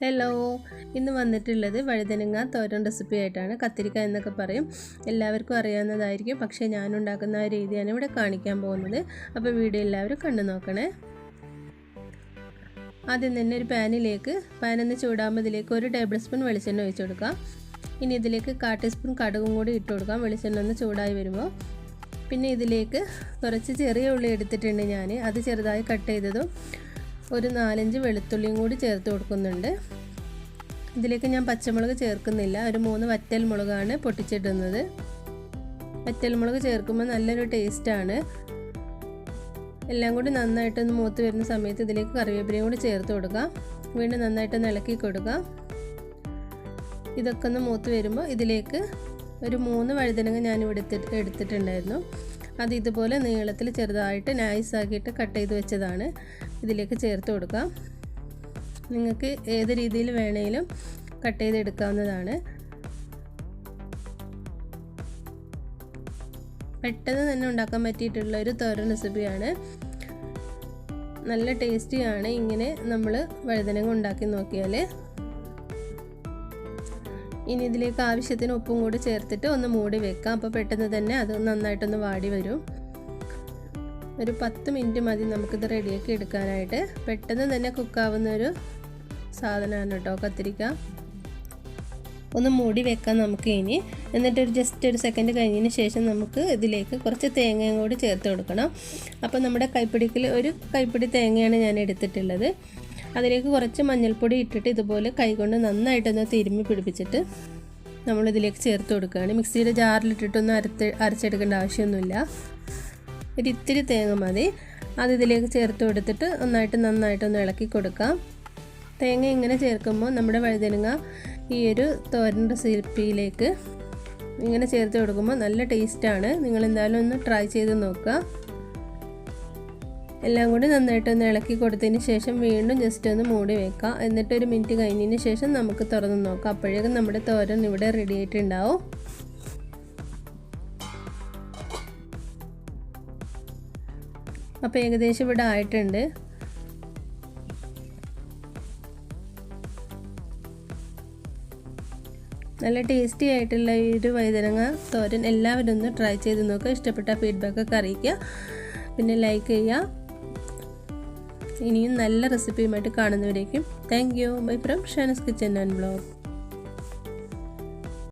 Hello, ഇന്ന് വന്നിട്ടുള്ളത് വഴുതനങ്ങ തോരൻ റെസിപ്പി ആയിട്ടാണ്. കത്തിരിക്ക എന്നൊക്കെ പറയും, എല്ലാവർക്കും അറിയാവുന്നതായിരിക്കും. പക്ഷേ ഞാൻ ഉണ്ടാക്കുന്ന ആ രീതിയാണ് ഇവിടെ കാണിക്കാൻ പോകുന്നത്. അപ്പോൾ വീഡിയോ എല്ലാവരും കണ്ടു നോക്കണേ. ആദ്യം തന്നെ ഒരു പാനൊന്ന് ചൂടാകുമ്പോൾ ഇതിലേക്ക് 1 ടേബിൾ സ്പൂൺ വെളിച്ചെണ്ണ ഒഴിച്ചു കൊടുക്കാം. ഇനി ഇതിലേക്ക് 1/4 ടീസ്പൂൺ കടുകും കൂടി ഇട്ട് കൊടുക്കാം. വെളിച്ചെണ്ണ ഒന്ന് ചൂടായി വരുമ്പോൾ പിന്നെ ഇതിലേക്ക് കുറച്ച് ചെറിയ ഉള്ളി എടുത്തിട്ടുണ്ട് ഞാൻ. അത് ചെറുതായി കട്ട് ചെയ്തതും ഒരു 4-5 വെളുത്തുള്ളിയും കൂടി ചേർത്ത് കൊടുക്കുന്നുണ്ട്. ഇതിലേക്ക് ഞാൻ പച്ചമുളക് ചേർക്കുന്നില്ല. ഒരു 3 വറ്റൽ മുളകാണ് പൊട്ടിച്ചിടുന്നത്. വറ്റൽ മുളക് ചേർക്കുമ്പോൾ നല്ലൊരു ടേസ്റ്റാണ്. എല്ലാം കൂടി നന്നായിട്ടൊന്ന് മൂത്ത് വരുന്ന സമയത്ത് ഇതിലേക്ക് കറിവേപ്പിലയും കൂടി ചേർത്ത് കൊടുക്കാം. വീണ്ടും നന്നായിട്ടൊന്ന് ഇളക്കി കൊടുക്കാം. ഇതൊക്കെ ഒന്ന് മൂത്ത് വരുമ്പോൾ ഇതിലേക്ക് ഒരു 3 വഴുതനങ്ങ ഞാനിവിടെ എടുത്തിട്ടുണ്ടായിരുന്നു. അത് ഇതുപോലെ നീളത്തിൽ ചെറുതായിട്ട് നൈസാക്കിയിട്ട് കട്ട് ചെയ്ത് വെച്ചതാണ്. ഇതിലേക്ക് ചേർത്ത് കൊടുക്കാം. നിങ്ങൾക്ക് ഏത് രീതിയിൽ വേണമെങ്കിലും കട്ട് ചെയ്തെടുക്കാവുന്നതാണ്. പെട്ടെന്ന് തന്നെ ഉണ്ടാക്കാൻ പറ്റിയിട്ടുള്ള ഒരു തോരൻ റെസിപ്പിയാണ്. നല്ല ടേസ്റ്റിയാണ് ഇങ്ങനെ നമ്മൾ വഴുതനങ്ങ ഉണ്ടാക്കി നോക്കിയാൽ. ഇനി ഇതിലേക്ക് ആവശ്യത്തിന് ഉപ്പും കൂടി ചേർത്തിട്ട് ഒന്ന് മൂടി വെക്കാം. അപ്പോൾ പെട്ടെന്ന് തന്നെ അത് നന്നായിട്ടൊന്ന് വാടി വരും. ഒരു 10 മിനിറ്റ് മതി നമുക്കിത് റെഡിയാക്കി എടുക്കാനായിട്ട്. പെട്ടെന്ന് തന്നെ കുക്കാവുന്ന ഒരു സാധനമാണ് കേട്ടോ കത്തിരിക്ക. ഒന്ന് മൂടി വെക്കാം നമുക്ക് ഇനി. എന്നിട്ട് ജസ്റ്റ് ഒരു സെക്കൻഡ് കഴിഞ്ഞതിന് ശേഷം നമുക്ക് ഇതിലേക്ക് കുറച്ച് തേങ്ങയും കൂടി ചേർത്ത് കൊടുക്കണം. അപ്പോൾ നമ്മുടെ ഒരു കൈപ്പിടി തേങ്ങയാണ് ഞാൻ എടുത്തിട്ടുള്ളത്. അതിലേക്ക് കുറച്ച് മഞ്ഞൾപ്പൊടി ഇട്ടിട്ട് ഇതുപോലെ കൈകൊണ്ട് നന്നായിട്ടൊന്ന് തിരുമ്മി പിടിപ്പിച്ചിട്ട് നമ്മളിതിലേക്ക് ചേർത്ത് കൊടുക്കുകയാണ്. മിക്സിയുടെ ജാറിലിട്ടിട്ടൊന്നും അരച്ചെടുക്കേണ്ട ആവശ്യമൊന്നുമില്ല. ഒരു ഇത്തിരി തേങ്ങ മതി. അത് ഇതിലേക്ക് ചേർത്ത് കൊടുത്തിട്ട് നന്നായിട്ടൊന്ന് ഇളക്കി കൊടുക്കാം. തേങ്ങ ഇങ്ങനെ ചേർക്കുമ്പോൾ നമ്മുടെ വഴുതനങ്ങ ഈ ഒരു തോരൻ റെസിപ്പിയിലേക്ക് ഇങ്ങനെ ചേർത്ത് കൊടുക്കുമ്പോൾ നല്ല ടേസ്റ്റാണ്. നിങ്ങൾ എന്തായാലും ഒന്ന് ട്രൈ ചെയ്ത് നോക്കുക. എല്ലാം കൂടി നന്നായിട്ടൊന്ന് ഇളക്കി കൊടുത്തതിന് ശേഷം വീണ്ടും ജസ്റ്റ് ഒന്ന് മൂടി വെക്കാം. എന്നിട്ട് 1 മിനിറ്റ് കഴിഞ്ഞതിന് ശേഷം നമുക്ക് തുറന്ന് നോക്കാം. അപ്പോഴേക്കും നമ്മുടെ തോരൻ ഇവിടെ റെഡി ആയിട്ടുണ്ടാവും. അപ്പോൾ ഏകദേശം ഇവിടെ ആയിട്ടുണ്ട്. നല്ല ടേസ്റ്റി ആയിട്ടുള്ള ഈ ഒരു വഴുതനങ്ങ തോരൻ എല്ലാവരും ഒന്ന് ട്രൈ ചെയ്ത് നോക്കുക. ഇഷ്ടപ്പെട്ട ഫീഡ്ബാക്കൊക്കെ അറിയിക്കുക. പിന്നെ ലൈക്ക് ചെയ്യുക. ഇനിയും നല്ല റെസിപ്പിയുമായിട്ട് കാണുന്നവരേക്കും thank you. Bye from Shanas kitchen and blog.